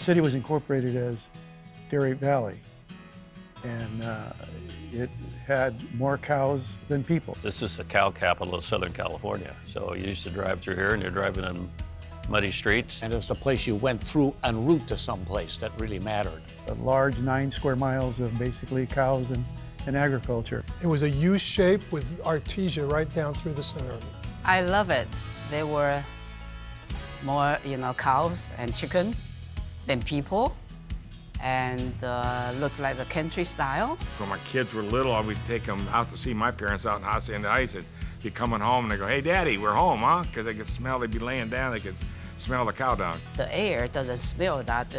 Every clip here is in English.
city was incorporated as Dairy Valley, and it had more cows than people. This is the cow capital of Southern California. So you used to drive through here and you're driving in muddy streets. And it was the place you went through en route to some place that really mattered. A large 9 square miles of basically cows and agriculture. It was a U shape with artesia right down through the center of it. I love it. There were more, cows and chicken than people, and looked like the country style. When my kids were little, I would take them out to see my parents out in Hacienda Heights. They'd be coming home and they go, "Hey, Daddy, we're home, huh?" Because they could smell, they'd be laying down, they could smell the cow dung. The air doesn't smell that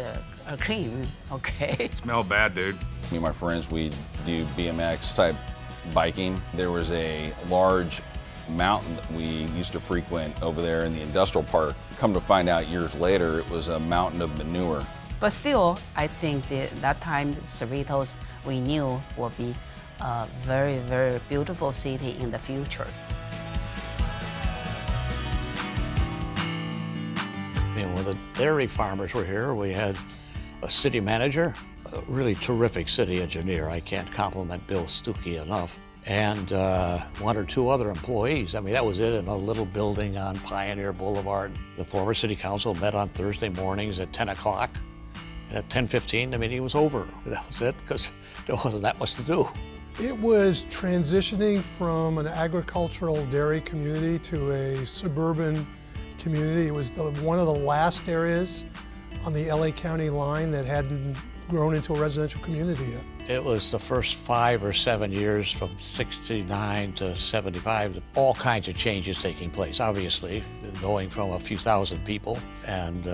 clean, okay? It smelled bad, dude. Me and my friends, we do BMX type biking. There was a large mountain that we used to frequent over there in the industrial park. Come to find out years later, it was a mountain of manure. But still, I think that time Cerritos we knew would be a very, very beautiful city in the future. When the dairy farmers were here, we had a city manager, a really terrific city engineer. I can't compliment Bill Stuckey enough. And 1 or 2 other employees. I mean, that was it in a little building on Pioneer Boulevard. The former city council met on Thursday mornings at 10 o'clock. And at 10:15, the meeting was over. That was it, because there wasn't that much to do. It was transitioning from an agricultural dairy community to a suburban community. It was one of the last areas on the LA County line that hadn't grown into a residential community yet. It was the first 5 or 7 years from 69 to 75, all kinds of changes taking place, obviously, going from a few thousand people and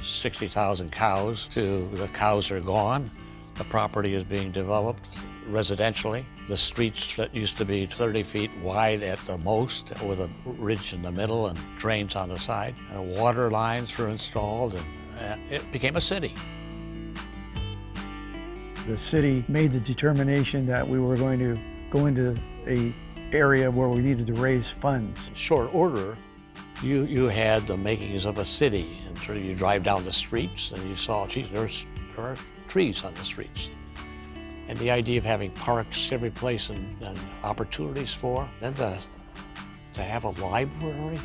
60,000 cows to the cows are gone. The property is being developed residentially. The streets that used to be 30 feet wide at the most, with a ridge in the middle and drains on the side, and water lines were installed, and it became a city. The city made the determination that we were going to go into a area where we needed to raise funds. In short order, you had the makings of a city, and sort of you drive down the streets and you saw, geez, there are trees on the streets. And the idea of having parks every place and opportunities for, then to have a library.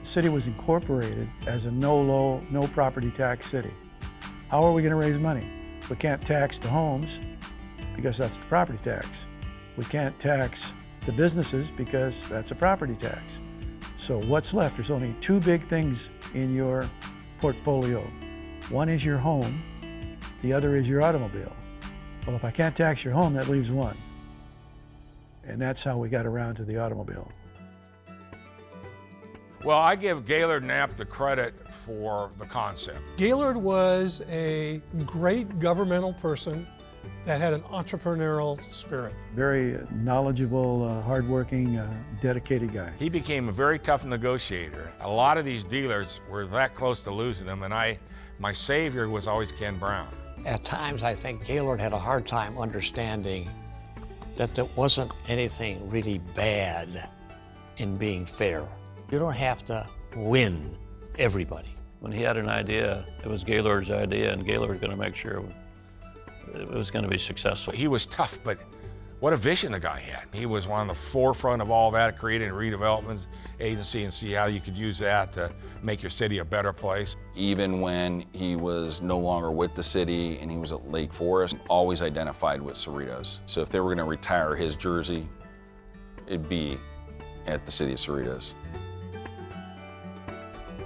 The city was incorporated as a no property tax city. How are we going to raise money? We can't tax the homes because that's the property tax. We can't tax the businesses because that's a property tax. So what's left? There's only 2 big things in your portfolio. One is your home, the other is your automobile. Well, if I can't tax your home, that leaves one. And that's how we got around to the automobile. Well, I give Gaylord Knapp the credit for the concept. Gaylord was a great governmental person that had an entrepreneurial spirit. Very knowledgeable, hardworking, dedicated guy. He became a very tough negotiator. A lot of these dealers were that close to losing them, and my savior was always Ken Brown. At times, I think Gaylord had a hard time understanding that there wasn't anything really bad in being fair. You don't have to win everybody. When he had an idea, it was Gaylord's idea, and Gaylord was going to make sure it was going to be successful. He was tough, but what a vision the guy had. He was on the forefront of all that, creating a redevelopment agency and see how you could use that to make your city a better place. Even when he was no longer with the city and he was at Lake Forest, always identified with Cerritos. So if they were going to retire his jersey, it'd be at the city of Cerritos.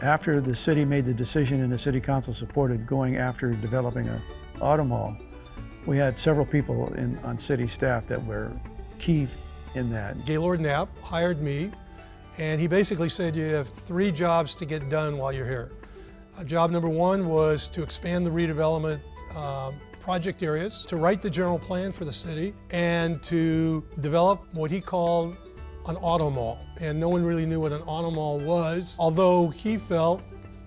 After the city made the decision and the city council supported going after developing an auto mall, we had several people on city staff that were key in that. Gaylord Knapp hired me, and he basically said you have 3 jobs to get done while you're here. Job number 1 was to expand the redevelopment project areas, to write the general plan for the city, and to develop what he called an auto mall. And no one really knew what an auto mall was, although he felt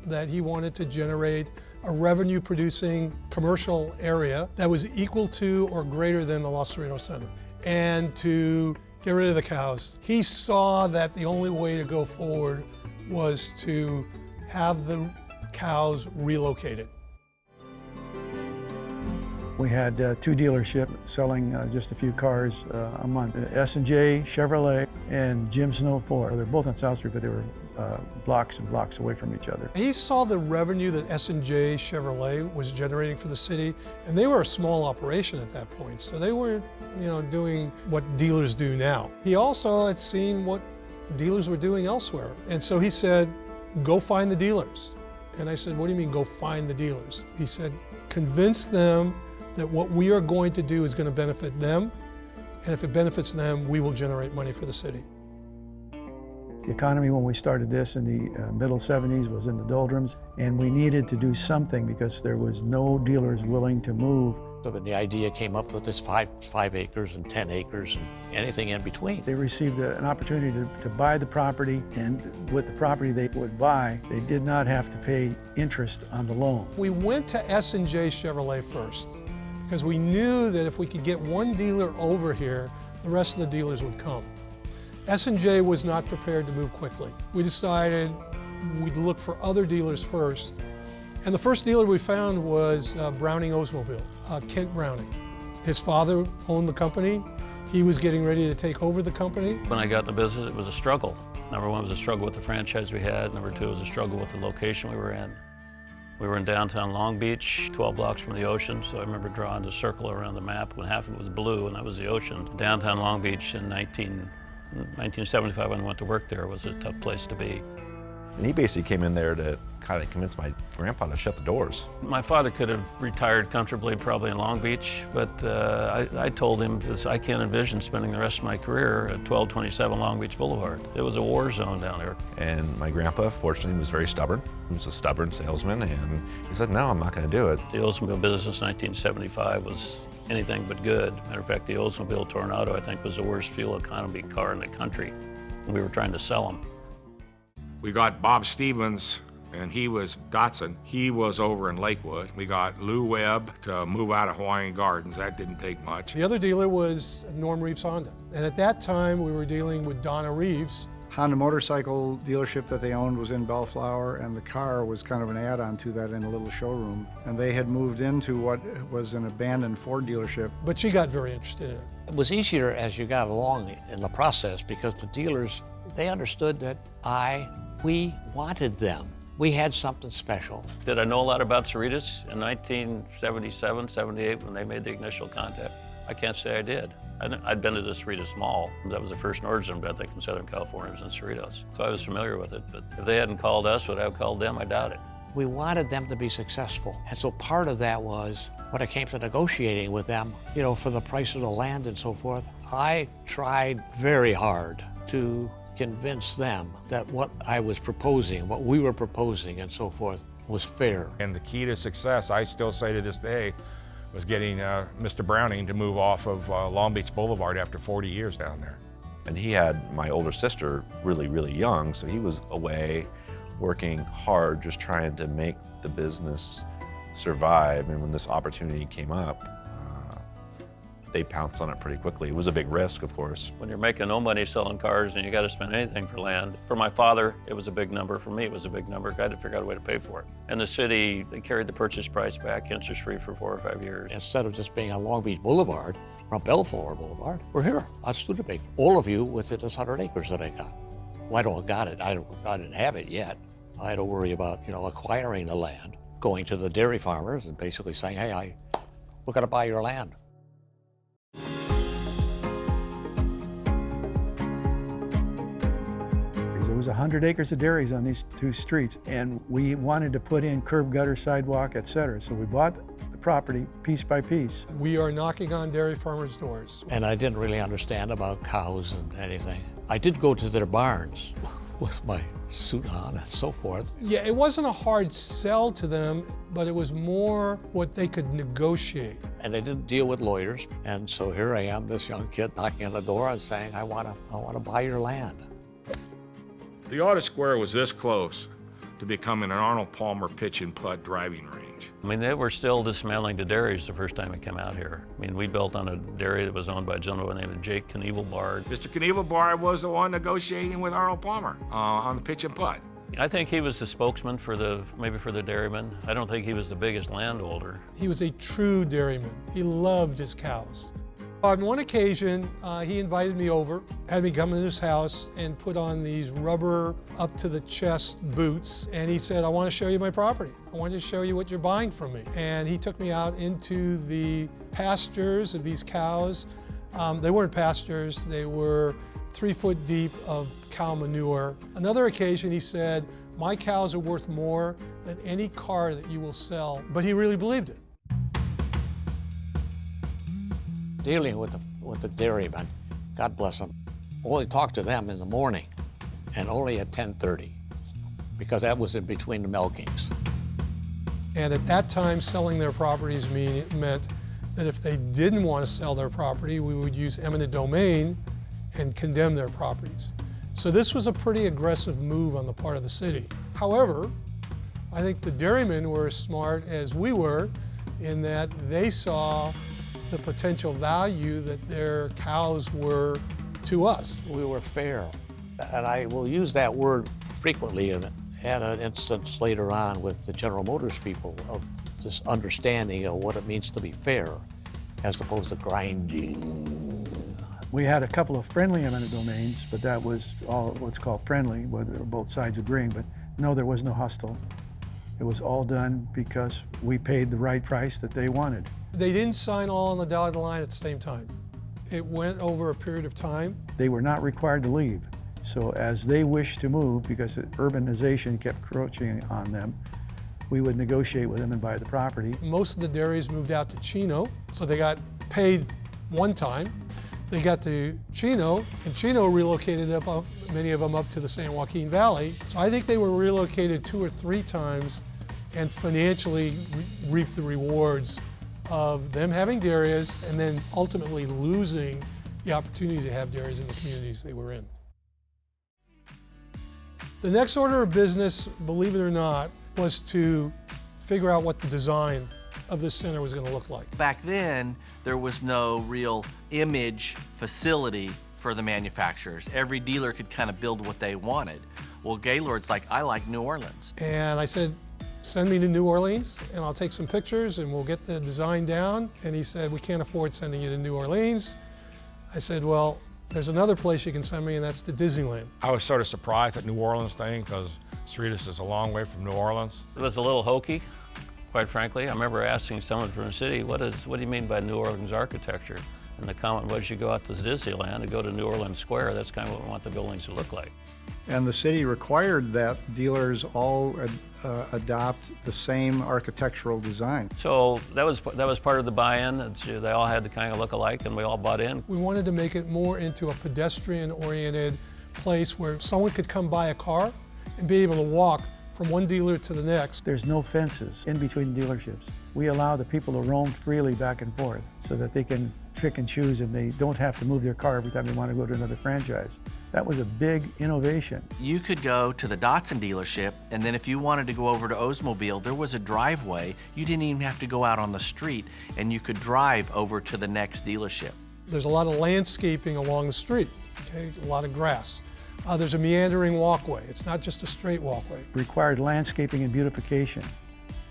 that he wanted to generate a revenue-producing commercial area that was equal to or greater than the Los Cerritos Center, and to get rid of the cows. He saw that the only way to go forward was to have the cows relocated. We had 2 dealerships selling just a few cars a month. S&J Chevrolet and Jim Snow Ford. They're both on South Street, but they were blocks and blocks away from each other. He saw the revenue that S&J Chevrolet was generating for the city, and they were a small operation at that point, so they weren't, doing what dealers do now. He also had seen what dealers were doing elsewhere, and so he said, go find the dealers. And I said, what do you mean go find the dealers? He said, convince them that what we are going to do is going to benefit them, and if it benefits them, we will generate money for the city. The economy when we started this in the middle 70s was in the doldrums, and we needed to do something because there was no dealers willing to move. So when the idea came up with this 5 acres and 10 acres and anything in between. They received an opportunity to buy the property, and with the property they would buy, they did not have to pay interest on the loan. We went to S&J Chevrolet first because we knew that if we could get one dealer over here, the rest of the dealers would come. S&J was not prepared to move quickly. We decided we'd look for other dealers first. And the first dealer we found was Browning Oldsmobile, Kent Browning. His father owned the company. He was getting ready to take over the company. When I got in the business, it was a struggle. Number one was a struggle with the franchise we had. Number two was a struggle with the location we were in. We were in downtown Long Beach, 12 blocks from the ocean, so I remember drawing a circle around the map when half of it was blue, and that was the ocean. Downtown Long Beach in 1975, when I went to work there, was a tough place to be. And he basically came in there to kind of convince my grandpa to shut the doors. My father could have retired comfortably, probably in Long Beach, but I told him I can't envision spending the rest of my career at 1227 Long Beach Boulevard. It was a war zone down there. And my grandpa, fortunately, was very stubborn. He was a stubborn salesman, and he said, no, I'm not going to do it. The Oldsmobile business in 1975 was anything but good. Matter of fact, the Oldsmobile Tornado, I think, was the worst fuel economy car in the country. We were trying to sell them. We got Bob Stevens, and he was Datsun. He was over in Lakewood. We got Lou Webb to move out of Hawaiian Gardens. That didn't take much. The other dealer was Norm Reeves Honda. And at that time, we were dealing with Donna Reeves. Honda motorcycle dealership that they owned was in Bellflower, and the car was kind of an add-on to that in a little showroom. And they had moved into what was an abandoned Ford dealership. But she got very interested in it. It was easier as you got along in the process because the dealers, they understood that we wanted them. We had something special. Did I know a lot about Cerritos in 1977, 78 when they made the initial contact? I can't say I did. I'd been to the Cerritos Mall. That was the first Nordstrom, I think, in Southern California, was in Cerritos. So I was familiar with it, but if they hadn't called us, would I have called them? I doubt it. We wanted them to be successful. And so part of that was when it came to negotiating with them, for the price of the land and so forth, I tried very hard to convince them that what I was proposing, what we were proposing and so forth, was fair. And the key to success, I still say to this day, was getting Mr. Browning to move off of Long Beach Boulevard after 40 years down there. And he had my older sister really, really young, so he was away working hard, just trying to make the business survive. And when this opportunity came up, they pounced on it pretty quickly. It was a big risk, of course. When you're making no money selling cars and you got to spend anything for land, for my father, it was a big number. For me, it was a big number. I had to figure out a way to pay for it. And the city, they carried the purchase price back interest-free for 4 or 5 years. Instead of just being on Long Beach Boulevard, or Bellflower Boulevard, we're here on Studebaker. All of you within this 100 acres that I got. Well, I don't got it. I didn't have it yet. I had to worry about, acquiring the land, going to the dairy farmers and basically saying, hey, we're gonna buy your land. There was 100 acres of dairies on these 2 streets, and we wanted to put in curb, gutter, sidewalk, etc. So we bought the property piece by piece. We are knocking on dairy farmers' doors. And I didn't really understand about cows and anything. I did go to their barns with my suit on and so forth. Yeah, it wasn't a hard sell to them, but it was more what they could negotiate. And they didn't deal with lawyers. And so here I am, this young kid knocking on the door and saying, I want to buy your land. The Auto Square was this close to becoming an Arnold Palmer pitch and putt driving range. I mean, they were still dismantling the dairies the first time we came out here. I mean, we built on a dairy that was owned by a gentleman named Jake Knievelbard. Mr. Knievelbard was the one negotiating with Arnold Palmer on the pitch and putt. I think he was the spokesman for maybe for the dairymen. I don't think he was the biggest landholder. He was a true dairyman. He loved his cows. On one occasion, he invited me over, had me come in his house and put on these rubber up to the chest boots. And he said, I want to show you my property. I want to show you what you're buying from me. And he took me out into the pastures of these cows. They weren't pastures, they were 3 foot deep of cow manure. Another occasion he said, my cows are worth more than any car that you will sell. But he really believed it. Dealing with the dairymen, God bless them, only talked to them in the morning and only at 10:30 because that was in between the milkings. And at that time, selling their properties meant that if they didn't want to sell their property, we would use eminent domain and condemn their properties. So this was a pretty aggressive move on the part of the city. However, I think the dairymen were as smart as we were in that they saw the potential value that their cows were to us. We were fair, and I will use that word frequently and had an instance later on with the General Motors people of this understanding of what it means to be fair as opposed to grinding. We had a couple of friendly eminent domains, but that was all what's called friendly, where both sides agreeing, but no, there was no hostile. It was all done because we paid the right price that they wanted. They didn't sign all on the dotted line at the same time. It went over a period of time. They were not required to leave. So as they wished to move, because urbanization kept encroaching on them, we would negotiate with them and buy the property. Most of the dairies moved out to Chino, so they got paid one time. They got to Chino, and Chino relocated many of them up to the San Joaquin Valley. So I think they were relocated 2 or 3 times and financially reaped the rewards of them having dairies and then ultimately losing the opportunity to have dairies in the communities they were in. The next order of business, believe it or not, was to figure out what the design of this center was going to look like. Back then, there was no real image facility for the manufacturers. Every dealer could kind of build what they wanted. Well, Gaylord's like, I like New Orleans. And I said, send me to New Orleans and I'll take some pictures and we'll get the design down. And he said, we can't afford sending you to New Orleans. I said, well, there's another place you can send me, and that's to Disneyland. I was sort of surprised at New Orleans thing because Cerritos is a long way from New Orleans. It was a little hokey, quite frankly. I remember asking someone from the city, what do you mean by New Orleans architecture? And the comment was, you go out to Disneyland and go to New Orleans Square, that's kind of what we want the buildings to look like. And the city required that dealers all adopt the same architectural design. So that was part of the buy-in. They all had to kind of look alike, and we all bought in. We wanted to make it more into a pedestrian-oriented place where someone could come buy a car and be able to walk from one dealer to the next. There's no fences in between dealerships. We allow the people to roam freely back and forth so that they can pick and choose and they don't have to move their car every time they want to go to another franchise. That was a big innovation. You could go to the Datsun dealership, and then if you wanted to go over to Oldsmobile, there was a driveway. You didn't even have to go out on the street, and you could drive over to the next dealership. There's a lot of landscaping along the street, okay? A lot of grass. There's a meandering walkway. It's not just a straight walkway. Required landscaping and beautification.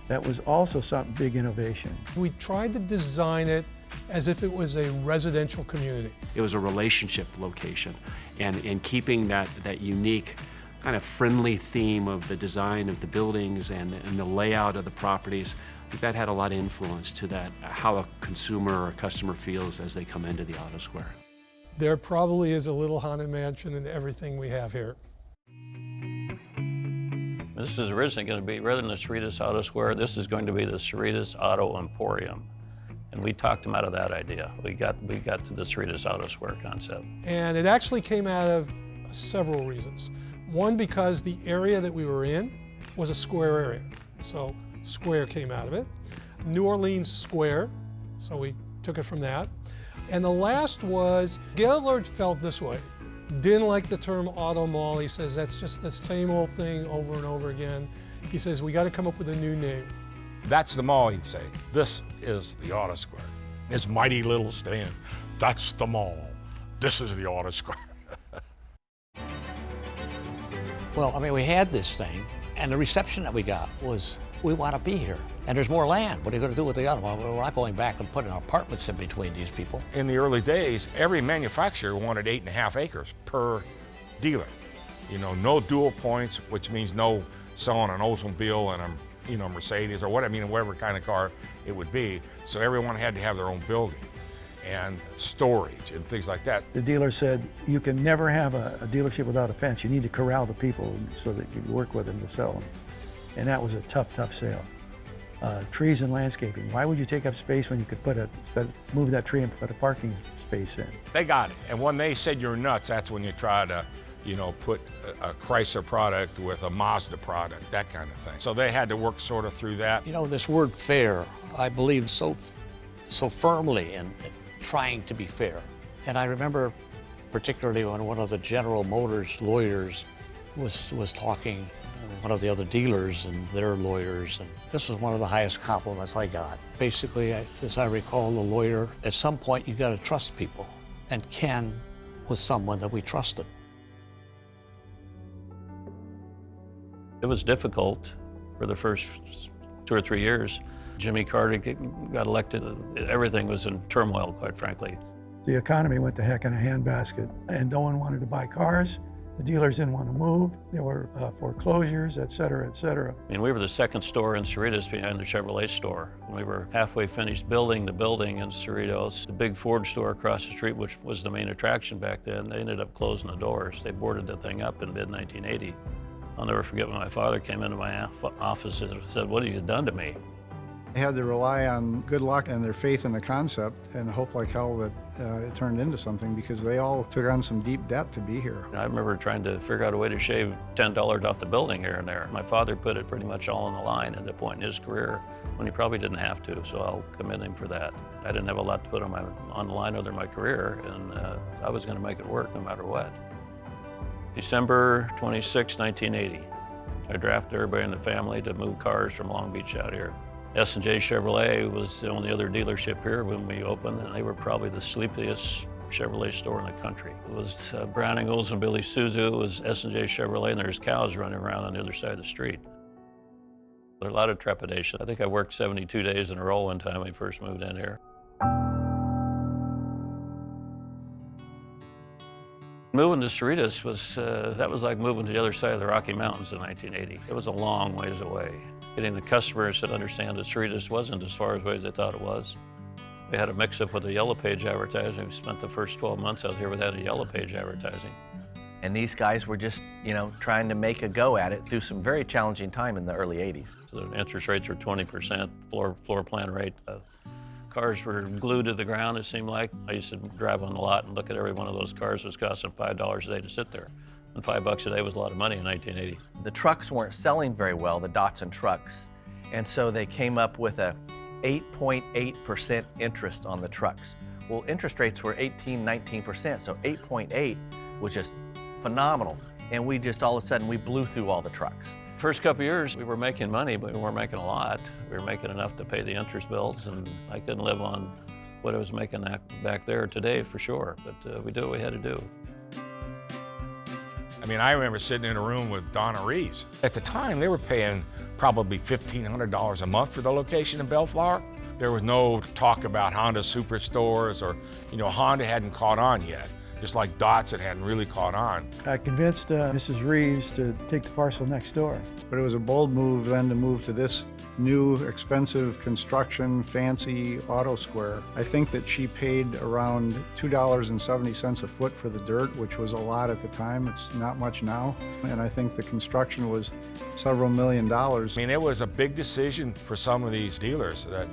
That was also some big innovation. We tried to design it as if it was a residential community. It was a relationship location, and keeping that unique kind of friendly theme of the design of the buildings and the layout of the properties, I think that had a lot of influence to that, how a consumer or a customer feels as they come into the Auto Square. There probably is a little haunted mansion in everything we have here. This is originally going to be, rather than the Cerritos Auto Square, this is going to be the Cerritos Auto Emporium. And we talked them out of that idea. We got to the Cerritos Auto Square concept. And it actually came out of several reasons. One, because the area that we were in was a square area. So square came out of it. New Orleans Square, so we took it from that. And the last was, Gaylord felt this way. Didn't like the term auto mall. He says that's just the same old thing over and over again. He says we got to come up with a new name. That's the mall, he'd say. This is the Auto Square. His mighty little stand. That's the mall. This is the Auto Square. Well, I mean, we had this thing, and the reception that we got was, we want to be here. And there's more land. What are you going to do with the other one? We're not going back and putting apartments in between these people. In the early days, every manufacturer wanted 8.5 acres per dealer. You know, no dual points, which means no selling an Oldsmobile and a Mercedes or whatever kind of car it would be. So everyone had to have their own building and storage and things like that. The dealer said, you can never have a dealership without a fence. You need to corral the people so that you can work with them to sell them. And that was a tough sale. Trees and landscaping. Why would you take up space when you could instead of move that tree and put a parking space in? They got it. And when they said you're nuts, that's when you try to, put a Chrysler product with a Mazda product, that kind of thing. So they had to work sort of through that. You know, this word fair, I believe so firmly in trying to be fair. And I remember particularly when one of the General Motors lawyers was talking, one of the other dealers and their lawyers, and this was one of the highest compliments I got. Basically, as I recall, the lawyer, at some point you got to trust people, and Ken was someone that we trusted. It was difficult for the first 2 or 3 years. Jimmy Carter got elected. Everything was in turmoil, quite frankly. The economy went to heck in a handbasket, and no one wanted to buy cars. The dealers didn't want to move. There were foreclosures, et cetera, et cetera. I mean, we were the second store in Cerritos behind the Chevrolet store. We were halfway finished building the building in Cerritos. The big Ford store across the street, which was the main attraction back then, they ended up closing the doors. They boarded the thing up in mid-1980. I'll never forget when my father came into my office and said, "What have you done to me?" They had to rely on good luck and their faith in the concept and hope like hell that it turned into something, because they all took on some deep debt to be here. I remember trying to figure out a way to shave $10 off the building here and there. My father put it pretty much all on the line at a point in his career when he probably didn't have to, so I'll commend him for that. I didn't have a lot to put on the line other than my career, and I was going to make it work no matter what. December 26, 1980. I drafted everybody in the family to move cars from Long Beach out here. S&J Chevrolet was the only other dealership here when we opened, and they were probably the sleepiest Chevrolet store in the country. It was Browning, Oldsmobile, Isuzu, it was S&J Chevrolet, and there's cows running around on the other side of the street. There was a lot of trepidation. I think I worked 72 days in a row one time when we first moved in here. Moving to Cerritos that was like moving to the other side of the Rocky Mountains in 1980. It was a long ways away. Getting the customers to understand that Cerritos wasn't as far away as they thought it was. We had a mix-up with the Yellow Page advertising. We spent the first 12 months out here without a Yellow Page advertising. And these guys were just, trying to make a go at it through some very challenging time in the early 80s. So the interest rates were 20%, floor plan rate. Cars were glued to the ground, it seemed like. I used to drive on the lot and look at every one of those cars. It was costing $5 a day to sit there. And $5 a day was a lot of money in 1980. The trucks weren't selling very well, the Datsun trucks. And so they came up with a 8.8% interest on the trucks. Well, interest rates were 18, 19%, so 8.8 was just phenomenal. And we just, all of a sudden, we blew through all the trucks. First couple of years, we were making money, but we weren't making a lot. We were making enough to pay the interest bills, and I couldn't live on what I was making back there today for sure, but we did what we had to do. I mean, I remember sitting in a room with Donna Reeves. At the time, they were paying probably $1,500 a month for the location in Bellflower. There was no talk about Honda superstores or, Honda hadn't caught on yet, just like Datsun hadn't really caught on. I convinced Mrs. Reeves to take the parcel next door. But it was a bold move then to move to this new, expensive construction, fancy auto square. I think that she paid around $2.70 a foot for the dirt, which was a lot at the time. It's not much now. And I think the construction was several $1 million. I mean, it was a big decision for some of these dealers that,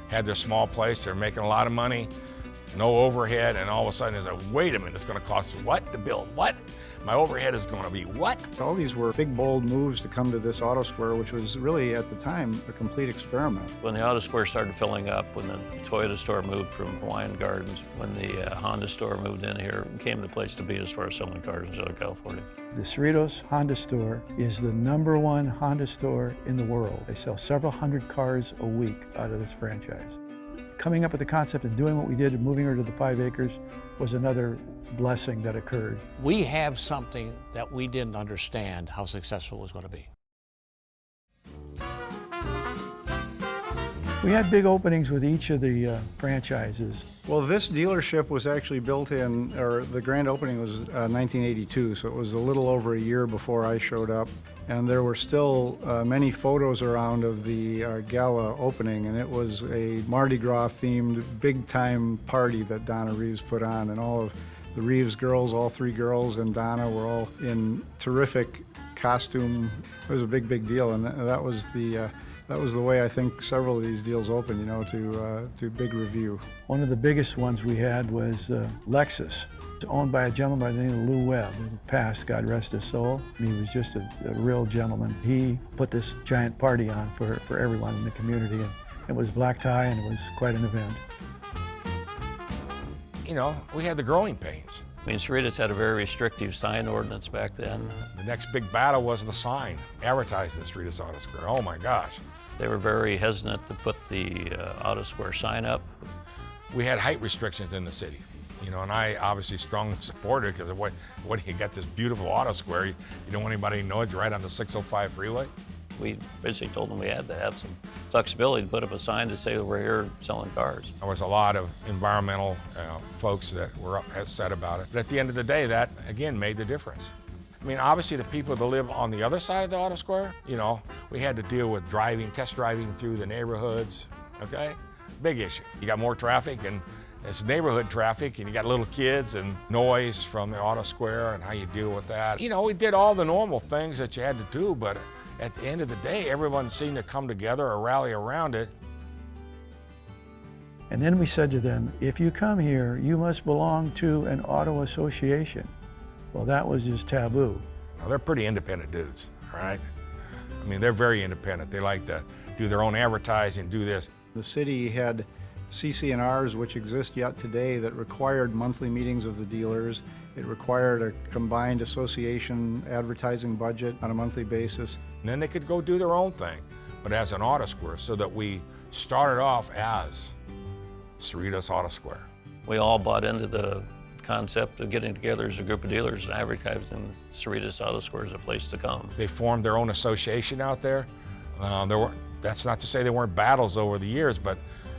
had their small place, they're making a lot of money, no overhead, and all of a sudden it's like, wait a minute, it's gonna cost what to build? What? My overhead is gonna be what? All these were big, bold moves to come to this auto square, which was really, at the time, a complete experiment. When the auto square started filling up, when the Toyota store moved from Hawaiian Gardens, when the Honda store moved in here, it became the place to be as far as selling cars in Southern California. The Cerritos Honda store is the #1 Honda store in the world. They sell several hundred cars a week out of this franchise. Coming up with the concept and doing what we did and moving her to the 5 acres was another blessing that occurred. We have something that we didn't understand how successful it was going to be. We had big openings with each of the franchises. Well, this dealership was actually built in, or the grand opening was 1982, so it was a little over a year before I showed up. And there were still many photos around of the gala opening, and it was a Mardi Gras themed big time party that Donna Reeves put on, and all of the Reeves girls, all 3 girls and Donna were all in terrific costume. It was a big, big deal, and that was the way I think several of these deals opened, you know, to big review. One of the biggest ones we had was Lexus. It's owned by a gentleman by the name of Lou Webb, who passed, God rest his soul. He was just a real gentleman. He put this giant party on for everyone in the community, and it was black tie, and it was quite an event. You know, we had the growing pains. I mean, Cerritos had a very restrictive sign ordinance back then. The next big battle was the sign, advertised at Cerritos Auto Square. Oh my gosh. They were very hesitant to put the Auto Square sign up. We had height restrictions in the city, you know, and I obviously strongly supported it because of what do you got this beautiful Auto Square? You don't want anybody to know it's right on the 605 freeway. We basically told them we had to have some flexibility to put up a sign to say that we're here selling cars. There was a lot of environmental folks that were upset about it. But at the end of the day, that, again, made the difference. I mean, obviously, the people that live on the other side of the Auto Square, you know, we had to deal with test driving through the neighborhoods, okay? Big issue. You got more traffic, and it's neighborhood traffic, and you got little kids and noise from the Auto Square and how you deal with that. You know, we did all the normal things that you had to do, but at the end of the day, everyone seemed to come together or rally around it. And then we said to them, if you come here, you must belong to an auto association. Well, that was just taboo. Well, they're pretty independent dudes, right? I mean, they're very independent. They like to do their own advertising, do this. The city had CC&Rs, which exist yet today, that required monthly meetings of the dealers. It required a combined association advertising budget on a monthly basis. And then they could go do their own thing, but as an Auto Square, so that we started off as Cerritos Auto Square. We all bought into the concept of getting together as a group of dealers and advertising Cerritos Auto Square as a place to come. They formed their own association out there. That's not to say there weren't battles over the years, but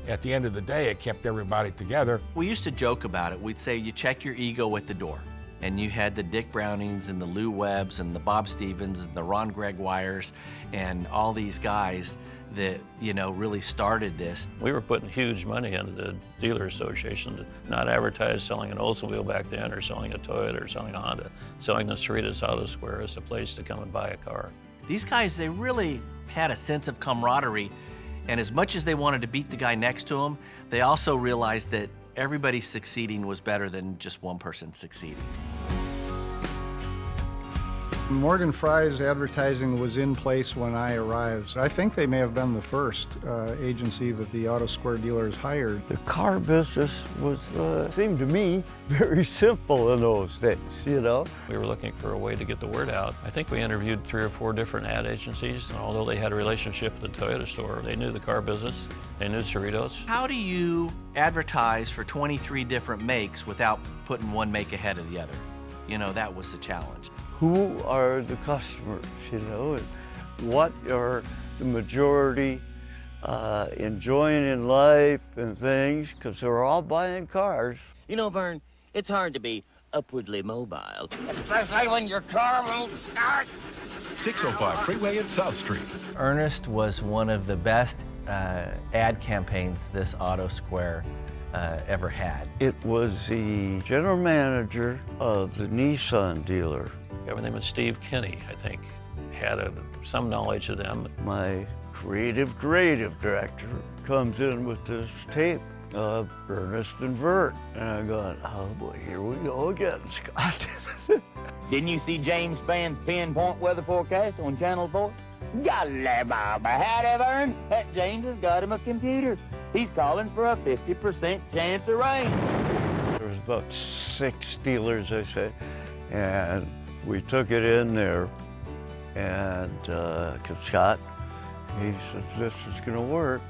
at the end of the day, it kept everybody together. We used to joke about it. We'd say, you check your ego at the door. And you had the Dick Brownings and the Lou Webbs and the Bob Stevens and the Ron Gregg Wires and all these guys that, you know, really started this. We were putting huge money into the dealer association to not advertise selling an Oldsmobile back then or selling a Toyota or selling a Honda, selling the Cerritos Auto Square as a place to come and buy a car. These guys, they really had a sense of camaraderie, and as much as they wanted to beat the guy next to them, they also realized that everybody succeeding was better than just one person succeeding. Morgan Fry's advertising was in place when I arrived. I think they may have been the first agency that the Auto Square dealers hired. The car business was, seemed to me, very simple in those days, you know. We were looking for a way to get the word out. I think we interviewed 3 or 4 different ad agencies, and although they had a relationship with the Toyota store, they knew the car business, they knew Cerritos. How do you advertise for 23 different makes without putting one make ahead of the other? You know, that was the challenge. Who are the customers, you know, and what are the majority enjoying in life and things, because they're all buying cars. You know, Vern, it's hard to be upwardly mobile, especially when your car won't start. 605 Freeway at South Street. Ernest was one of the best ad campaigns this Auto Square ever had. It was the general manager of the Nissan dealer. A guy by the name of Steve Kinney, I think, had some knowledge of them. My creative director comes in with this tape of Ernest and Vert. And I'm going, oh boy, here we go again, Scott. Didn't you see James Spann's pinpoint weather forecast on Channel 4? Golly, Bob, howdy, Vern. That James has got him a computer. He's calling for a 50% chance of rain. There was about 6 dealers, I say, and we took it in there, and Scott, he said, this is gonna work.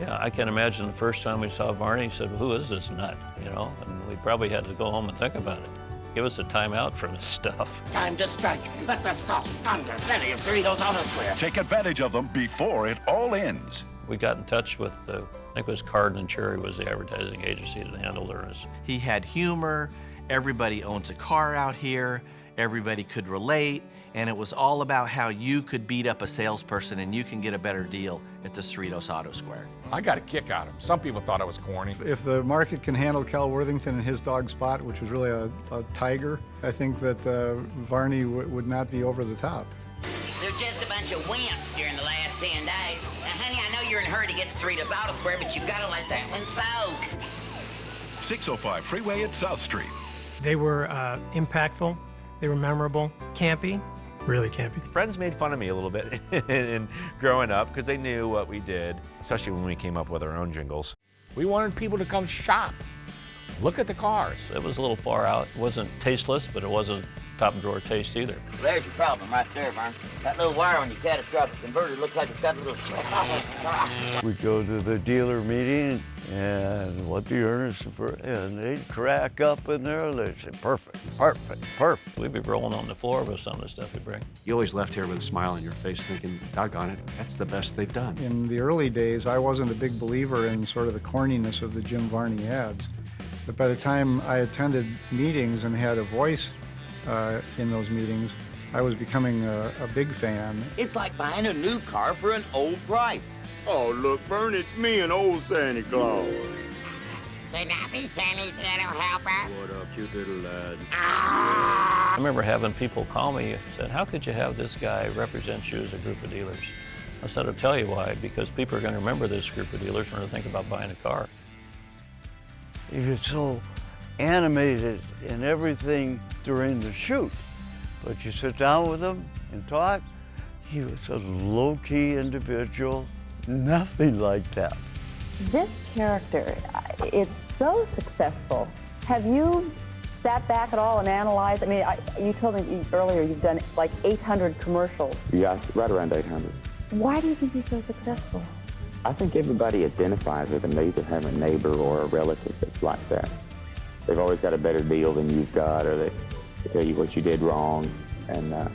Yeah, I can imagine the first time we saw Varney, he said, who is this nut, you know? And we probably had to go home and think about it. Give us a time out from this stuff. Time to strike. Let the soft thunder belly of Cerritos Auto Square. Take advantage of them before it all ends. We got in touch with, I think it was Cardin & Cherry was the advertising agency that handled us. He had humor, everybody owns a car out here, everybody could relate, and it was all about how you could beat up a salesperson and you can get a better deal at the Cerritos Auto Square. I got a kick out of him. Some people thought I was corny. If the market can handle Cal Worthington and his dog Spot, which was really a tiger, I think that Varney would not be over the top. They're just a bunch of wimps during the last 10 days. Now, honey, I know you're in a hurry to get to Cerritos Auto Square, but you've got to let that one soak. 605 Freeway at South Street. They were impactful, they were memorable, campy, really campy. Friends made fun of me a little bit in growing up because they knew what we did, especially when we came up with our own jingles. We wanted people to come shop, look at the cars. It was a little far out. It wasn't tasteless, but it wasn't top drawer taste either. There's your problem right there, Vern. That little wire on your catastrophic converter looks like it's got a little... We go to the dealer meeting and what the earners for, and they'd crack up in there and they'd say, perfect, perfect, perfect. We'd be rolling on the floor with some of the stuff we bring. You always left here with a smile on your face thinking, doggone it, that's the best they've done. In the early days, I wasn't a big believer in sort of the corniness of the Jim Varney ads. But by the time I attended meetings and had a voice in those meetings, I was becoming a big fan. It's like buying a new car for an old price. Oh, look, Vern, it's me and old Santa Claus. Could that be Santa's little helper? What up, cute little lad? I remember having people call me and said, how could you have this guy represent you as a group of dealers? I said, I'll tell you why, because people are going to remember this group of dealers when they think about buying a car. He was so animated in everything during the shoot. But you sit down with him and talk, he was a low-key individual, nothing like that. This character, it's so successful. Have you sat back at all and analyzed? I mean, you told me earlier you've done like 800 commercials. Yeah, right around 800. Why do you think he's so successful? I think everybody identifies with him. They either have a neighbor or a relative that's like that. They've always got a better deal than you've got, or they tell you what you did wrong. And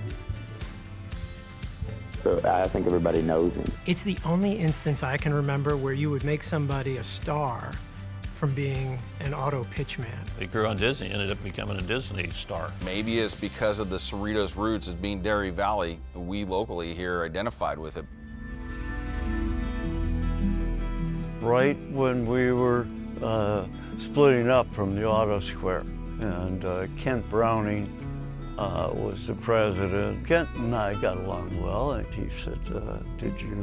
so I think everybody knows him. It's the only instance I can remember where you would make somebody a star from being an auto pitchman. He grew on Disney, ended up becoming a Disney star. Maybe it's because of the Cerritos roots as being Dairy Valley, we locally here identified with it. Right when we were splitting up from the Auto Square, and Kent Browning was the president. Kent and I got along well, and he said, did you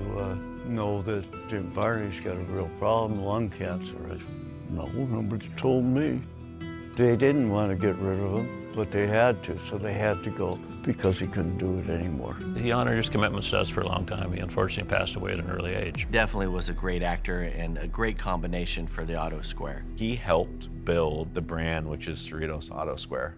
know that Jim Varney's got a real problem, lung cancer? I said, no, nobody told me. They didn't want to get rid of him, but they had to, so they had to go because he couldn't do it anymore. He honored his commitments to us for a long time. He unfortunately passed away at an early age. Definitely was a great actor and a great combination for the Auto Square. He helped build the brand, which is Cerritos Auto Square.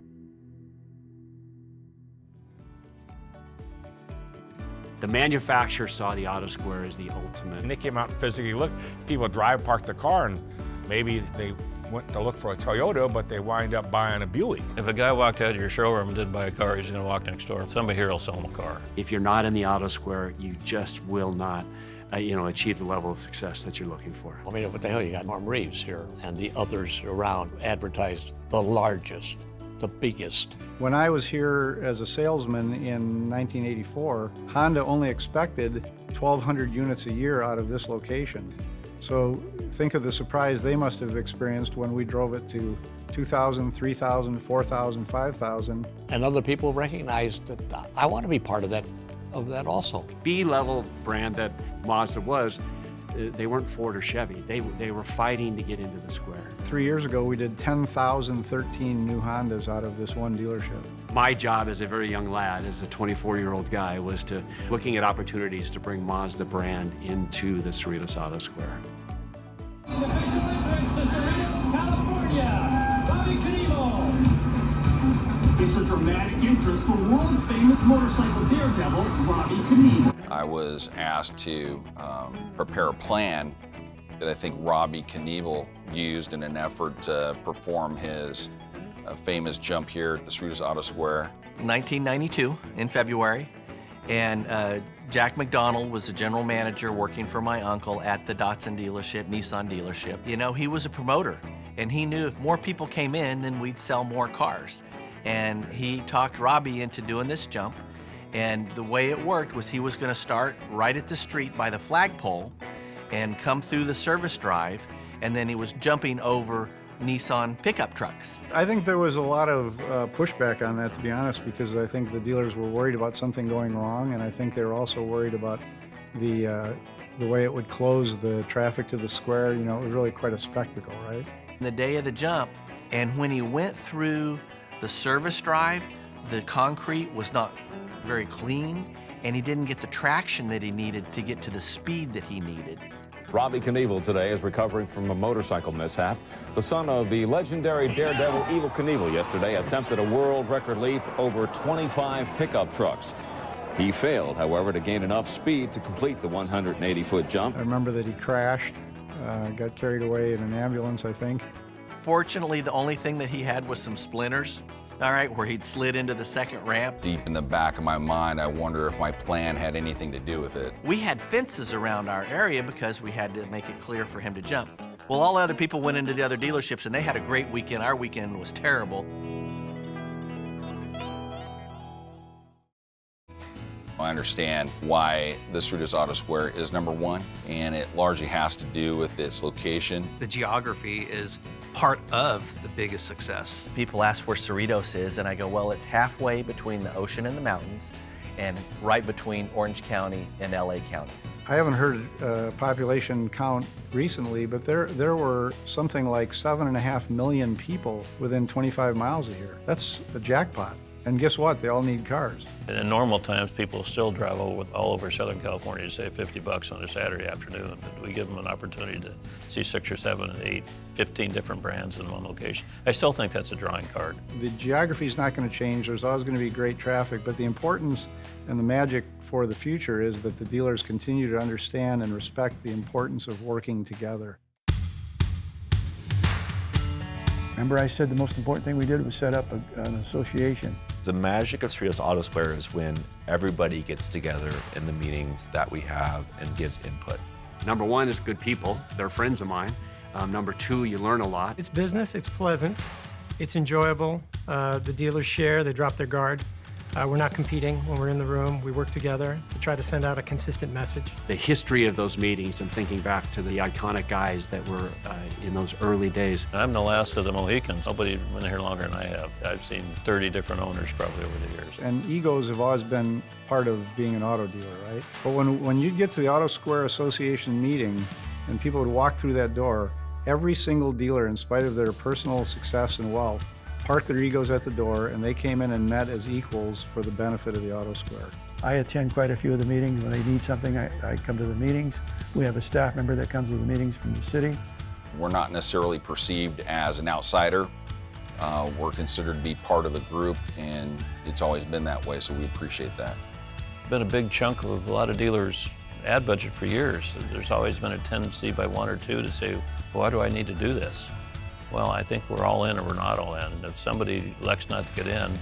The manufacturer saw the Auto Square as the ultimate. And they came out and physically looked. People park their car, and maybe they went to look for a Toyota, but they wind up buying a Buick. If a guy walked out of your showroom and didn't buy a car, he's going to walk next door. Somebody here will sell him a car. If you're not in the Auto Square, you just will not achieve the level of success that you're looking for. I mean, what the hell, you got Norm Reeves here, and the others around advertised the largest, the biggest. When I was here as a salesman in 1984, Honda only expected 1,200 units a year out of this location. So think of the surprise they must have experienced when we drove it to 2,000, 3,000, 4,000, 5,000. And other people recognized that I want to be part of that also. B-level brand that Mazda was, they weren't Ford or Chevy. They were fighting to get into the square. 3 years ago, we did 10,013 new Hondas out of this one dealership. My job as a very young lad, as a 24-year-old guy, was looking at opportunities to bring Mazda brand into the Cerritos Auto Square. Official entrance to Cerritos, California, Bobby Knievel. It's a dramatic entrance for world-famous motorcycle daredevil, Bobby Knievel. I was asked to prepare a plan that I think Robbie Knievel used in an effort to perform his famous jump here at the Cerritos Auto Square. 1992 in February, and Jack McDonald was the general manager working for my uncle at the Datsun dealership, Nissan dealership. You know, he was a promoter, and he knew if more people came in, then we'd sell more cars. And he talked Robbie into doing this jump, and the way it worked was he was going to start right at the street by the flagpole and come through the service drive, and then he was jumping over Nissan pickup trucks. I think there was a lot of pushback on that, to be honest, because I think the dealers were worried about something going wrong, and I think they were also worried about the way it would close the traffic to the square. You know, it was really quite a spectacle, right? The day of the jump, and when he went through the service drive, the concrete was not very clean, and he didn't get the traction that he needed to get to the speed that he needed. Robbie Knievel today is recovering from a motorcycle mishap. The son of the legendary daredevil Evel Knievel yesterday attempted a world record leap over 25 pickup trucks. He failed, however, to gain enough speed to complete the 180-foot jump. I remember that he crashed, got carried away in an ambulance, I think. Fortunately, the only thing that he had was some splinters, all right, where he'd slid into the second ramp. Deep in the back of my mind, I wonder if my plan had anything to do with it. We had fences around our area because we had to make it clear for him to jump. Well, all other people went into the other dealerships and they had a great weekend. Our weekend was terrible. I understand why the Cerritos Auto Square is #1, and it largely has to do with its location. The geography is part of the biggest success. People ask where Cerritos is, and I go, well, it's halfway between the ocean and the mountains, and right between Orange County and LA County. I haven't heard a population count recently, but there were something like 7.5 million people within 25 miles of here. That's a jackpot. And guess what? They all need cars. In normal times, people still drive all over Southern California to save $50 on a Saturday afternoon. But we give them an opportunity to see 6 or 7 and 8, 15 different brands in one location. I still think that's a drawing card. The geography is not going to change. There's always going to be great traffic, but the importance and the magic for the future is that the dealers continue to understand and respect the importance of working together. Remember I said the most important thing we did was set up an association. The magic of Cerritos Auto Square is when everybody gets together in the meetings that we have and gives input. Number one is good people. They're friends of mine. Number two, you learn a lot. It's business, it's pleasant, it's enjoyable. The dealers share, they drop their guard. We're not competing when we're in the room. We work together to try to send out a consistent message. The history of those meetings and thinking back to the iconic guys that were in those early days. I'm the last of the Mohicans. Nobody's been here longer than I have. I've seen 30 different owners probably over the years. And egos have always been part of being an auto dealer, right? But when you'd get to the Auto Square Association meeting and people would walk through that door, every single dealer, in spite of their personal success and wealth, parked their egos at the door, and they came in and met as equals for the benefit of the Auto Square. I attend quite a few of the meetings. When they need something, I come to the meetings. We have a staff member that comes to the meetings from the city. We're not necessarily perceived as an outsider. We're considered to be part of the group, and it's always been that way, so we appreciate that. It's been a big chunk of a lot of dealers' ad budget for years. There's always been a tendency by one or two to say, why do I need to do this? Well, I think we're all in or we're not all in. If somebody elects not to get in,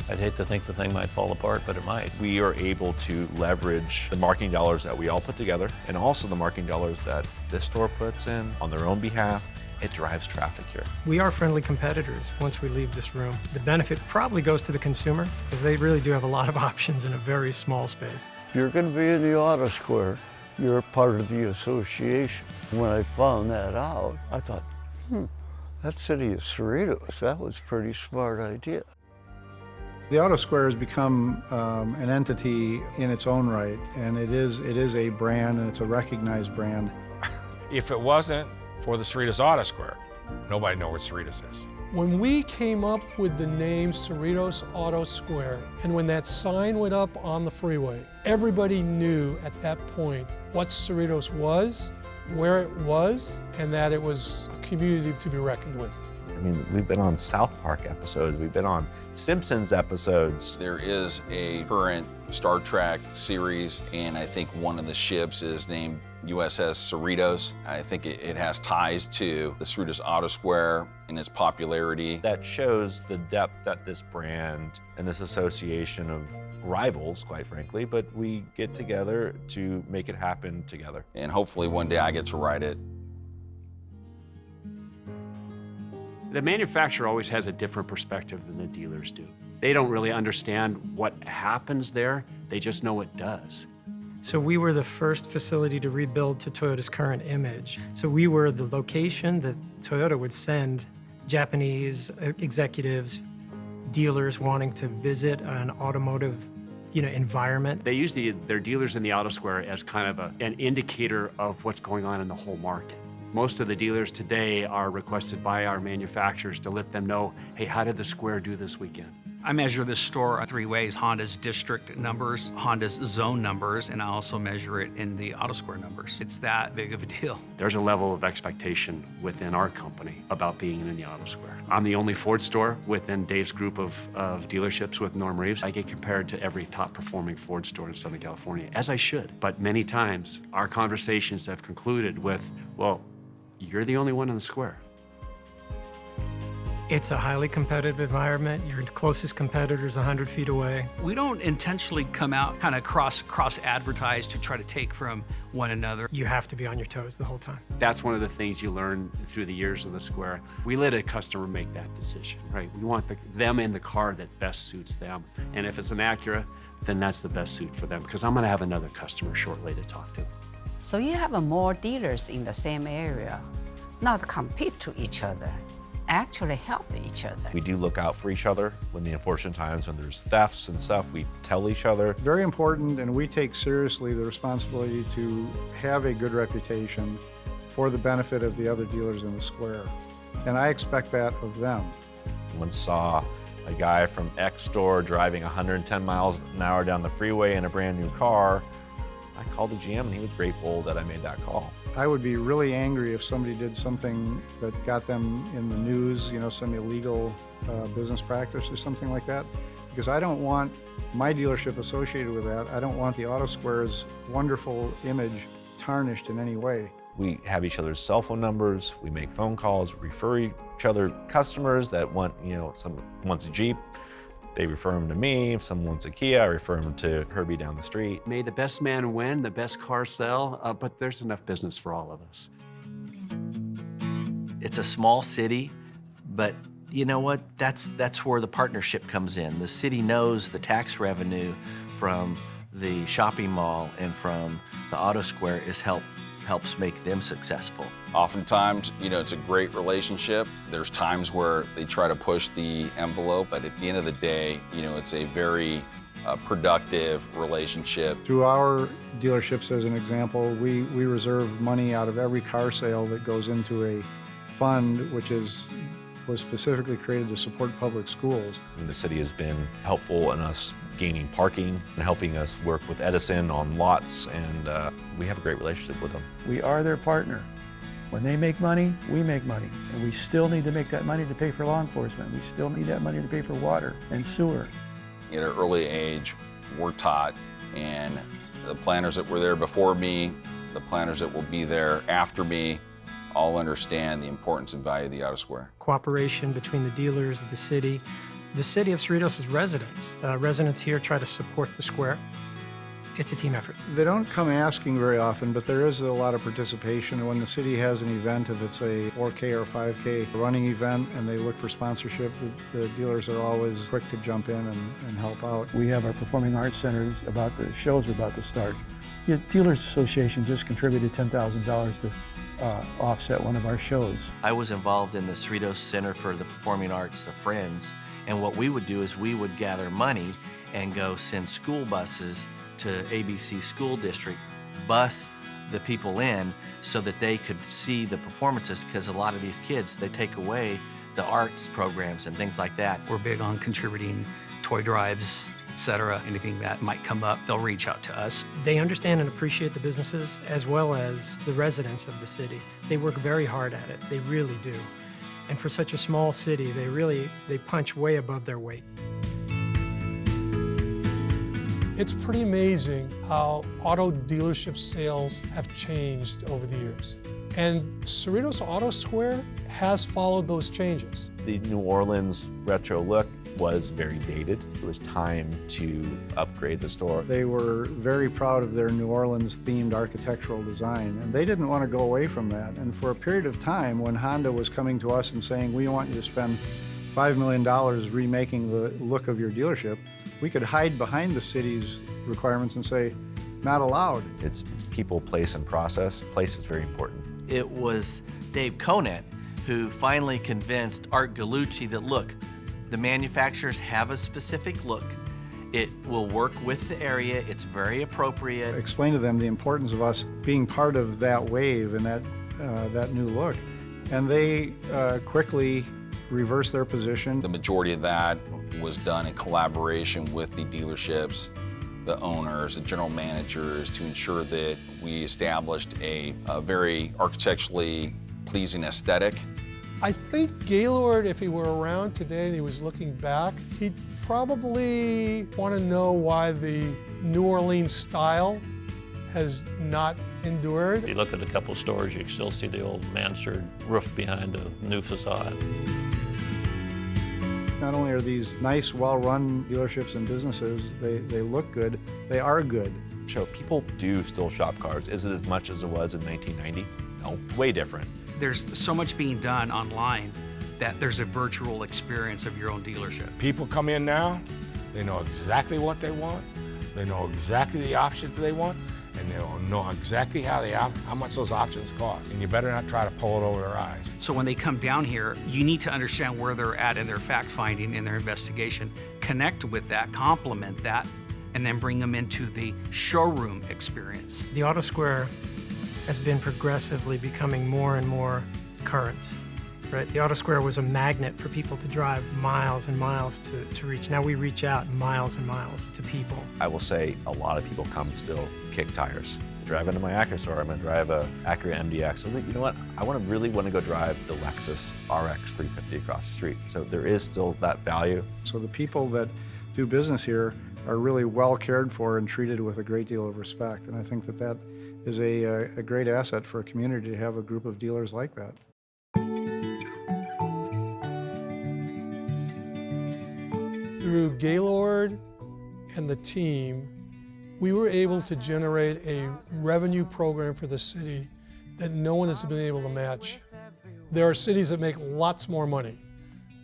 I'd hate to think the thing might fall apart, but it might. We are able to leverage the marketing dollars that we all put together and also the marketing dollars that this store puts in on their own behalf. It drives traffic here. We are friendly competitors once we leave this room. The benefit probably goes to the consumer because they really do have a lot of options in a very small space. If you're going to be in the Auto Square, you're part of the association. When I found that out, I thought, that city of Cerritos, that was a pretty smart idea. The Auto Square has become an entity in its own right, and it is a brand, and it's a recognized brand. If it wasn't for the Cerritos Auto Square, nobody knows what Cerritos is. When we came up with the name Cerritos Auto Square, and when that sign went up on the freeway, everybody knew at that point what Cerritos was, where it was, and that it was a community to be reckoned with. I mean, we've been on South Park episodes, we've been on Simpsons episodes. There is a current Star Trek series, and I think one of the ships is named USS Cerritos. I think it has ties to the Cerritos Auto Square and its popularity. That shows the depth that this brand and this association of rivals, quite frankly, but we get together to make it happen together. And hopefully one day I get to ride it. The manufacturer always has a different perspective than the dealers do. They don't really understand what happens there, they just know it does. So we were the first facility to rebuild to Toyota's current image. So we were the location that Toyota would send Japanese executives, dealers wanting to visit an automotive environment. They use their dealers in the Auto Square as kind of an indicator of what's going on in the whole market. Most of the dealers today are requested by our manufacturers to let them know, hey, how did the Square do this weekend? I measure this store 3 ways: Honda's district numbers, Honda's zone numbers, and I also measure it in the Auto Square numbers. It's that big of a deal. There's a level of expectation within our company about being in the Auto Square. I'm the only Ford store within Dave's group of dealerships with Norm Reeves. I get compared to every top performing Ford store in Southern California, as I should. But many times our conversations have concluded with, well, you're the only one in the Square. It's a highly competitive environment. Your closest competitor is 100 feet away. We don't intentionally come out kind of cross-advertise to try to take from one another. You have to be on your toes the whole time. That's one of the things you learn through the years of the Square. We let a customer make that decision, right? We want them in the car that best suits them. And if it's an Acura, then that's the best suit for them, because I'm gonna have another customer shortly to talk to. So you have more dealers in the same area, not compete to each other, actually help each other. We do look out for each other when the unfortunate times when there's thefts and stuff, we tell each other. Very important, and we take seriously the responsibility to have a good reputation for the benefit of the other dealers in the Square. And I expect that of them. Once saw a guy from X store driving 110 miles an hour down the freeway in a brand new car. I called the GM and he was grateful that I made that call. I would be really angry if somebody did something that got them in the news, some illegal business practice or something like that, because I don't want my dealership associated with that. I don't want the Auto Square's wonderful image tarnished in any way. We have each other's cell phone numbers, we make phone calls, refer each other customers that want, someone wants a Jeep, they refer them to me. If someone wants a Kia, I refer them to Herbie down the street. May the best man win, the best car sell, but there's enough business for all of us. It's a small city, but you know what? That's where the partnership comes in. The city knows the tax revenue from the shopping mall and from the Auto Square helps make them successful. Oftentimes, it's a great relationship. There's times where they try to push the envelope, but at the end of the day, it's a very productive relationship. Through our dealerships, as an example, we reserve money out of every car sale that goes into a fund which was specifically created to support public schools. And the city has been helpful in us gaining parking and helping us work with Edison on lots, and we have a great relationship with them. We are their partner. When they make money, we make money. And we still need to make that money to pay for law enforcement. We still need that money to pay for water and sewer. At an early age, we're taught, and the planners that were there before me, the planners that will be there after me, all understand the importance and value of the Auto Square. Cooperation between the dealers, the city of Cerritos is residents. Residents here try to support the Square. It's a team effort. They don't come asking very often, but there is a lot of participation. When the city has an event, if it's a 4K or 5K running event and they look for sponsorship, the dealers are always quick to jump in and help out. We have our performing arts centers the shows are about to start. The Dealers Association just contributed $10,000 to offset one of our shows. I was involved in the Cerritos Center for the Performing Arts, the Friends, and what we would do is we would gather money and go send school buses to ABC School District, bus the people in so that they could see the performances, because a lot of these kids, they take away the arts programs and things like that. We're big on contributing toy drives, etc. Anything that might come up, they'll reach out to us. They understand and appreciate the businesses as well as the residents of the city. They work very hard at it, they really do. And for such a small city, they punch way above their weight. It's pretty amazing how auto dealership sales have changed over the years. And Cerritos Auto Square has followed those changes. The New Orleans retro look was very dated. It was time to upgrade the store. They were very proud of their New Orleans themed architectural design, and they didn't want to go away from that. And for a period of time, when Honda was coming to us and saying, we want you to spend $5 million remaking the look of your dealership, we could hide behind the city's requirements and say, not allowed. It's people, place, and process. Place is very important. It was Dave Conant who finally convinced Art Gallucci that, look, the manufacturers have a specific look. It will work with the area. It's very appropriate. Explain to them the importance of us being part of that wave and that new look. And they quickly reversed their position. The majority of that was done in collaboration with the dealerships, the owners, the general managers, to ensure that we established a very architecturally pleasing aesthetic. I think Gaylord, if he were around today and he was looking back, he'd probably want to know why the New Orleans style has not endured. If you look at a couple stores, you can still see the old mansard roof behind the new facade. Not only are these nice, well-run dealerships and businesses, they look good, they are good. So people do still shop cars. Is it as much as it was in 1990? No, way different. There's so much being done online that there's a virtual experience of your own dealership. People come in now, they know exactly what they want, they know exactly the options they want, and they'll know exactly how much those options cost. And you better not try to pull it over their eyes. So when they come down here, you need to understand where they're at in their fact-finding, in their investigation, connect with that, complement that, and then bring them into the showroom experience. The Auto Square has been progressively becoming more and more current, right? The Auto Square was a magnet for people to drive miles and miles to reach. Now we reach out miles and miles to people. I will say a lot of people come still kick tires. Drive into my Acura store, I'm gonna drive a Acura MDX. So you know what? I really want to go drive the Lexus RX 350 across the street. So there is still that value. So the people that do business here are really well cared for and treated with a great deal of respect. And I think that is a great asset for a community to have a group of dealers like that. Through Gaylord and the team, we were able to generate a revenue program for the city that no one has been able to match. There are cities that make lots more money,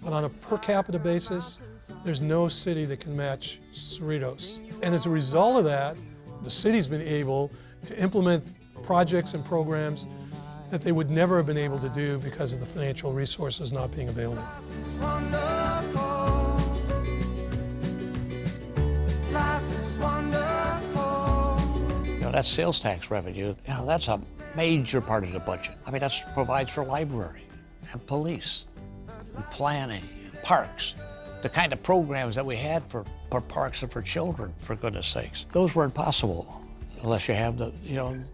but on a per capita basis, there's no city that can match Cerritos. And as a result of that, the city's been able to implement projects and programs that they would never have been able to do because of the financial resources not being available. That sales tax revenue, that's a major part of the budget. I mean, that provides for library and police and planning, and parks, the kind of programs that we had for parks and for children, for goodness sakes. Those weren't possible unless you have the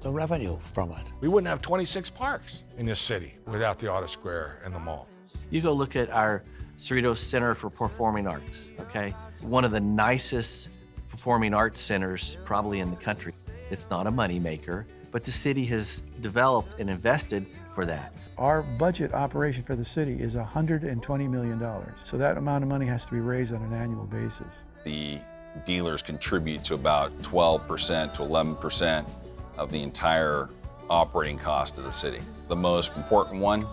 revenue from it. We wouldn't have 26 parks in this city without the Auto Square and the mall. You go look at our Cerritos Center for Performing Arts, okay? One of the nicest performing arts centers probably in the country. It's not a moneymaker, but the city has developed and invested for that. Our budget operation for the city is $120 million. So that amount of money has to be raised on an annual basis. The dealers contribute to about 12% to 11% of the entire operating cost of the city. The most important one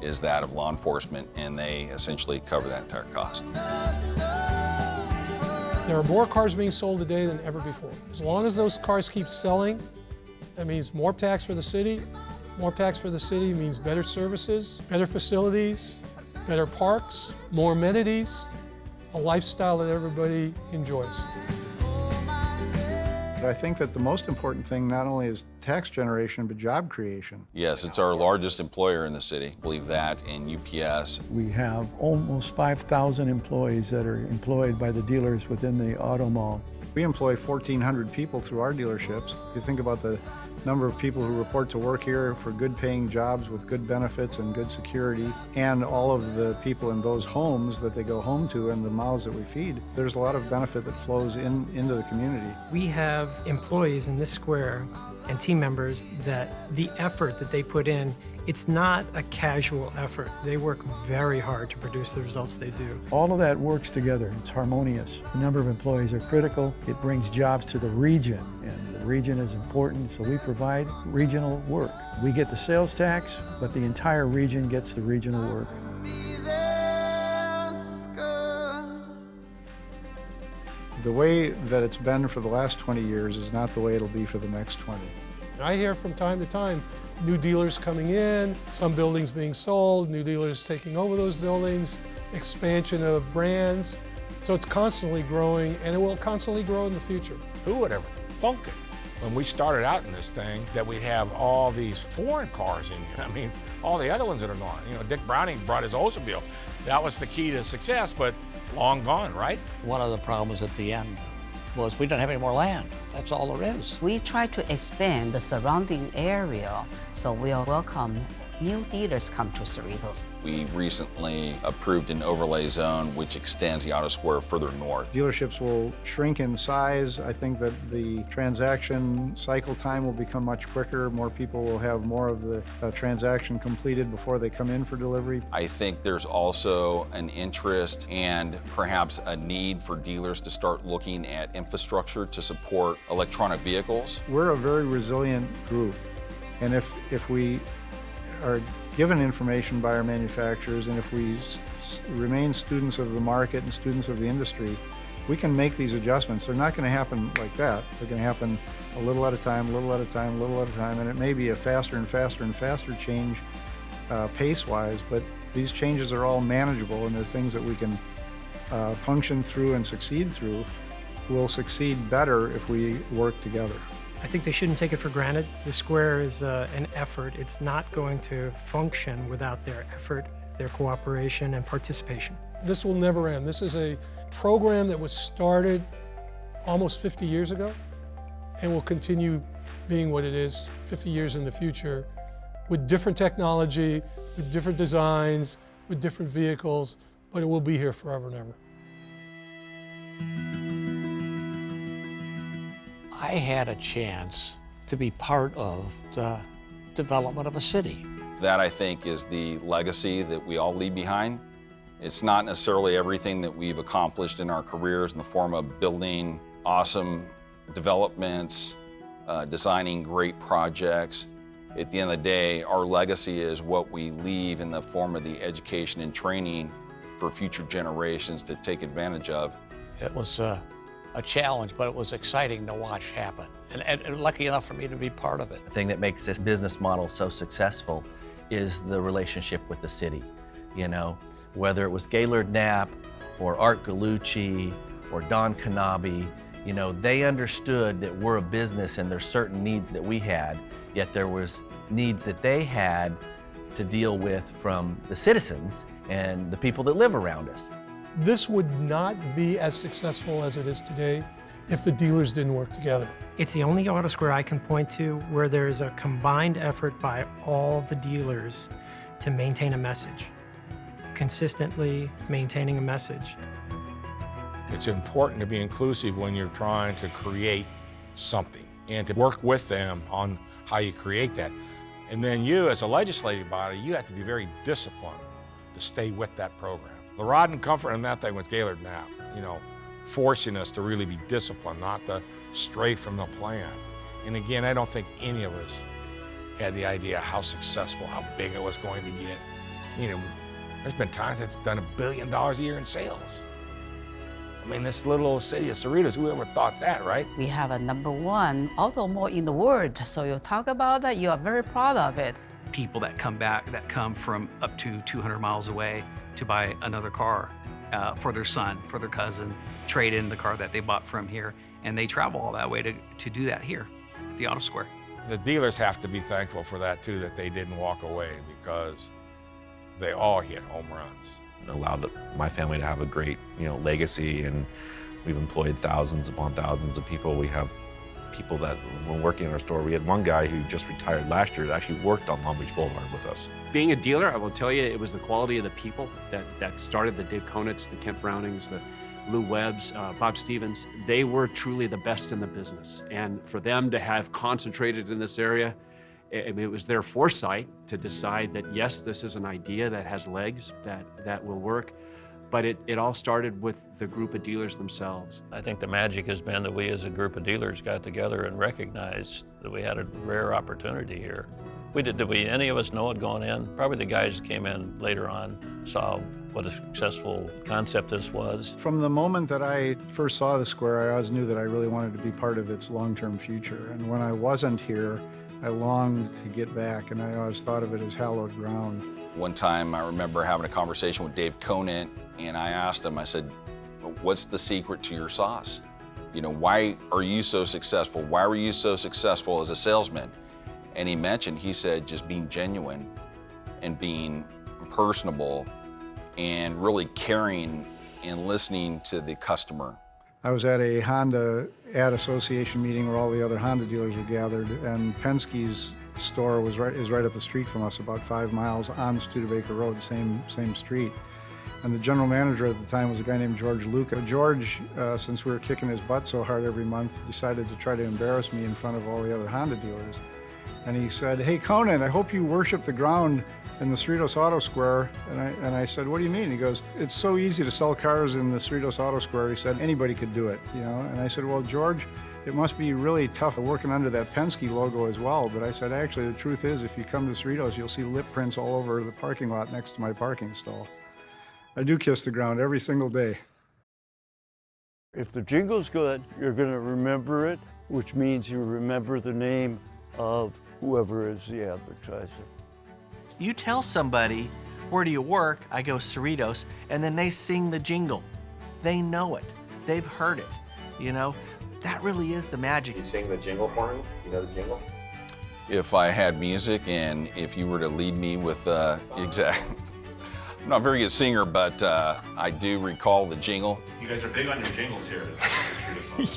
is that of law enforcement, and they essentially cover that entire cost. There are more cars being sold today than ever before. As long as those cars keep selling, that means more tax for the city. More tax for the city means better services, better facilities, better parks, more amenities, a lifestyle that everybody enjoys. But I think that the most important thing not only is tax generation, but job creation. Yes, it's our largest employer in the city. I believe that in UPS. We have almost 5,000 employees that are employed by the dealers within the auto mall. We employ 1,400 people through our dealerships. If you think about the number of people who report to work here for good paying jobs with good benefits and good security, and all of the people in those homes that they go home to and the mouths that we feed, there's a lot of benefit that flows into the community. We have employees in this square and team members that the effort that they put in, it's not a casual effort. They work very hard to produce the results they do. All of that works together. It's harmonious. The number of employees are critical. It brings jobs to the region, and the region is important, so we provide regional work. We get the sales tax, but the entire region gets the regional work. The way that it's been for the last 20 years is not the way it'll be for the next 20. I hear from time to time new dealers coming in, some buildings being sold, new dealers taking over those buildings, expansion of brands. So it's constantly growing, and it will constantly grow in the future. Who would ever thunk it when we started out in this thing that we'd have all these foreign cars in here? I mean, all the other ones that are gone. You know, Dick Browning brought his Oldsmobile. That was the key to success, but long gone, right? One of the problems at the end was we didn't have any more land. That's all there is. We try to expand the surrounding area, so we'll welcome new dealers come to Cerritos. We recently approved an overlay zone which extends the Auto Square further north. Dealerships will shrink in size. I think that the transaction cycle time will become much quicker. More people will have more of the transaction completed before they come in for delivery. I think there's also an interest and perhaps a need for dealers to start looking at infrastructure to support electronic vehicles. We're a very resilient group, and if we are given information by our manufacturers, and if we remain students of the market and students of the industry, we can make these adjustments. They're not going to happen like that. They're going to happen a little at a time, a little at a time, a little at a time, and it may be a faster and faster and faster change pace-wise, but these changes are all manageable, and they're things that we can function through and succeed through. We'll succeed better if we work together. I think they shouldn't take it for granted. The square is an effort. It's not going to function without their effort, their cooperation, and participation. This will never end. This is a program that was started almost 50 years ago and will continue being what it is 50 years in the future with different technology, with different designs, with different vehicles, but it will be here forever and ever. I had a chance to be part of the development of a city. That, I think, is the legacy that we all leave behind. It's not necessarily everything that we've accomplished in our careers in the form of building awesome developments, designing great projects. At the end of the day, our legacy is what we leave in the form of the education and training for future generations to take advantage of. It was a challenge, but it was exciting to watch happen, and lucky enough for me to be part of it. The thing that makes this business model so successful is the relationship with the city. You know, whether it was Gaylord Knapp or Art Gallucci or Don Knabe, you know, they understood that we're a business and there's certain needs that we had, yet there was needs that they had to deal with from the citizens and the people that live around us. This would not be as successful as it is today if the dealers didn't work together. It's the only auto square I can point to where there's a combined effort by all the dealers to maintain a message, consistently maintaining a message. It's important to be inclusive when you're trying to create something and to work with them on how you create that. And then you, as a legislative body, you have to be very disciplined to stay with that program. The rod and comfort in that thing was Gaylord Knapp, you know, forcing us to really be disciplined, not to stray from the plan. And again, I don't think any of us had the idea how successful, how big it was going to get. You know, there's been times it's done $1 billion a year in sales. I mean, this little old city of Cerritos, who ever thought that, right? We have a #1 auto mall in the world, so you talk about that, you are very proud of it. People that come back, that come from up to 200 miles away to buy another car for their son, for their cousin, trade in the car that they bought from here, and they travel all that way to do that here at the Auto Square. The dealers have to be thankful for that too, that they didn't walk away, because they all hit home runs. It allowed my family to have a great, legacy, and we've employed thousands upon thousands of people. We have people that were working in our store. We had one guy who just retired last year that actually worked on Long Beach Boulevard with us. Being a dealer, I will tell you, it was the quality of the people that started the Dave Conitz, the Kent Brownings, the Lou Webbs, Bob Stevens. They were truly the best in the business. And for them to have concentrated in this area, it was their foresight to decide that, yes, this is an idea that has legs, that will work. But it all started with the group of dealers themselves. I think the magic has been that we as a group of dealers got together and recognized that we had a rare opportunity here. Did any of us know it going in? Probably the guys that came in later on saw what a successful concept this was. From the moment that I first saw the square, I always knew that I really wanted to be part of its long-term future. And when I wasn't here, I longed to get back, and I always thought of it as hallowed ground. One time I remember having a conversation with Dave Conant, and I asked him, I said, what's the secret to your sauce? You know, why are you so successful? Why were you so successful as a salesman? And he said, just being genuine and being personable and really caring and listening to the customer. I was at a Honda ad association meeting where all the other Honda dealers were gathered, and Penske's store is right up the street from us, about 5 miles on Studebaker Road, same street. And the general manager at the time was a guy named George Luca. George, since we were kicking his butt so hard every month, decided to try to embarrass me in front of all the other Honda dealers. And he said, "Hey, Conan, I hope you worship the ground in the Cerritos Auto Square." And I said, "What do you mean?" He goes, "It's so easy to sell cars in the Cerritos Auto Square." He said, "Anybody could do it, you know?" And I said, "Well, George, it must be really tough working under that Penske logo as well." But I said, "Actually, the truth is, if you come to Cerritos, you'll see lip prints all over the parking lot next to my parking stall." I do kiss the ground every single day. If the jingle's good, you're going to remember it, which means you remember the name of whoever is the advertiser. You tell somebody, "Where do you work?" I go, "Cerritos," and then they sing the jingle. They know it. They've heard it. You know, that really is the magic. You sing the jingle for me? You know the jingle? If I had music and if you were to lead me with I'm not a very good singer, but I do recall the jingle. You guys are big on your jingles here.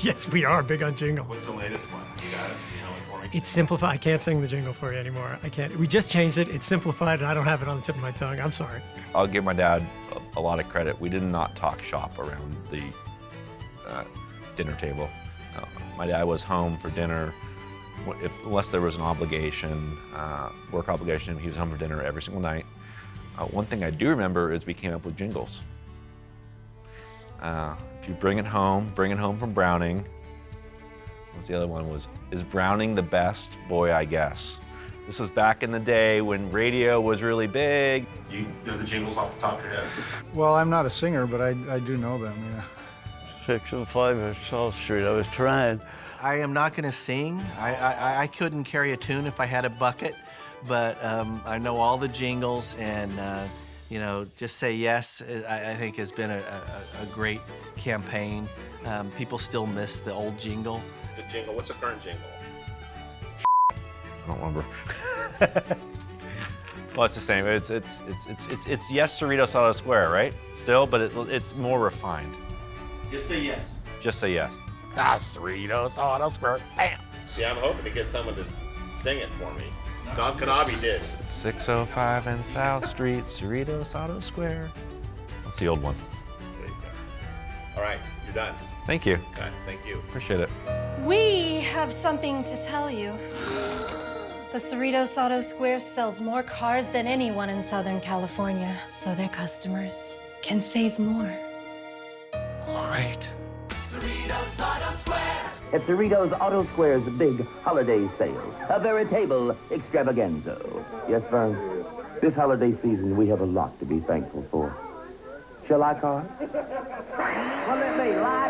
Yes, we are big on jingle. What's the latest one? You got it? You know it for me? It's simplified. I can't sing the jingle for you anymore. I can't. We just changed it. It's simplified, and I don't have it on the tip of my tongue. I'm sorry. I'll give my dad a lot of credit. We did not talk shop around the dinner table. My dad was home for dinner, unless there was an obligation, work obligation. He was home for dinner every single night. One thing I do remember is we came up with jingles. If you bring it home from Browning. What's the other one was? Is Browning the best? Boy, I guess. This was back in the day when radio was really big. You know the jingles off the top of your head? Well, I'm not a singer, but I do know them, yeah. 605 at South Street. I was trying. I am not going to sing. I couldn't carry a tune if I had a bucket, but I know all the jingles, and you know, Just Say Yes, I think has been a great campaign. People still miss the old jingle. The jingle, what's the current jingle? I don't remember. Well, it's the same. It's yes, Cerritos Auto Square, right? Still, but it's more refined. Just say yes. Just say yes. Cerritos Auto Square. Bam. Yeah, I'm hoping to get someone to sing it for me. Don Kanabi did. 605 and South Street, Cerritos Auto Square. That's the old one. There you go. All right, you're done. Thank you. Okay, thank you. Appreciate it. We have something to tell you. The Cerritos Auto Square sells more cars than anyone in Southern California, so their customers can save more. Great. Cerritos Auto Square. At Cerritos Auto Square's big holiday sale, a veritable extravaganza. Yes, Vern, this holiday season we have a lot to be thankful for. Shall I card? Well, let me lie.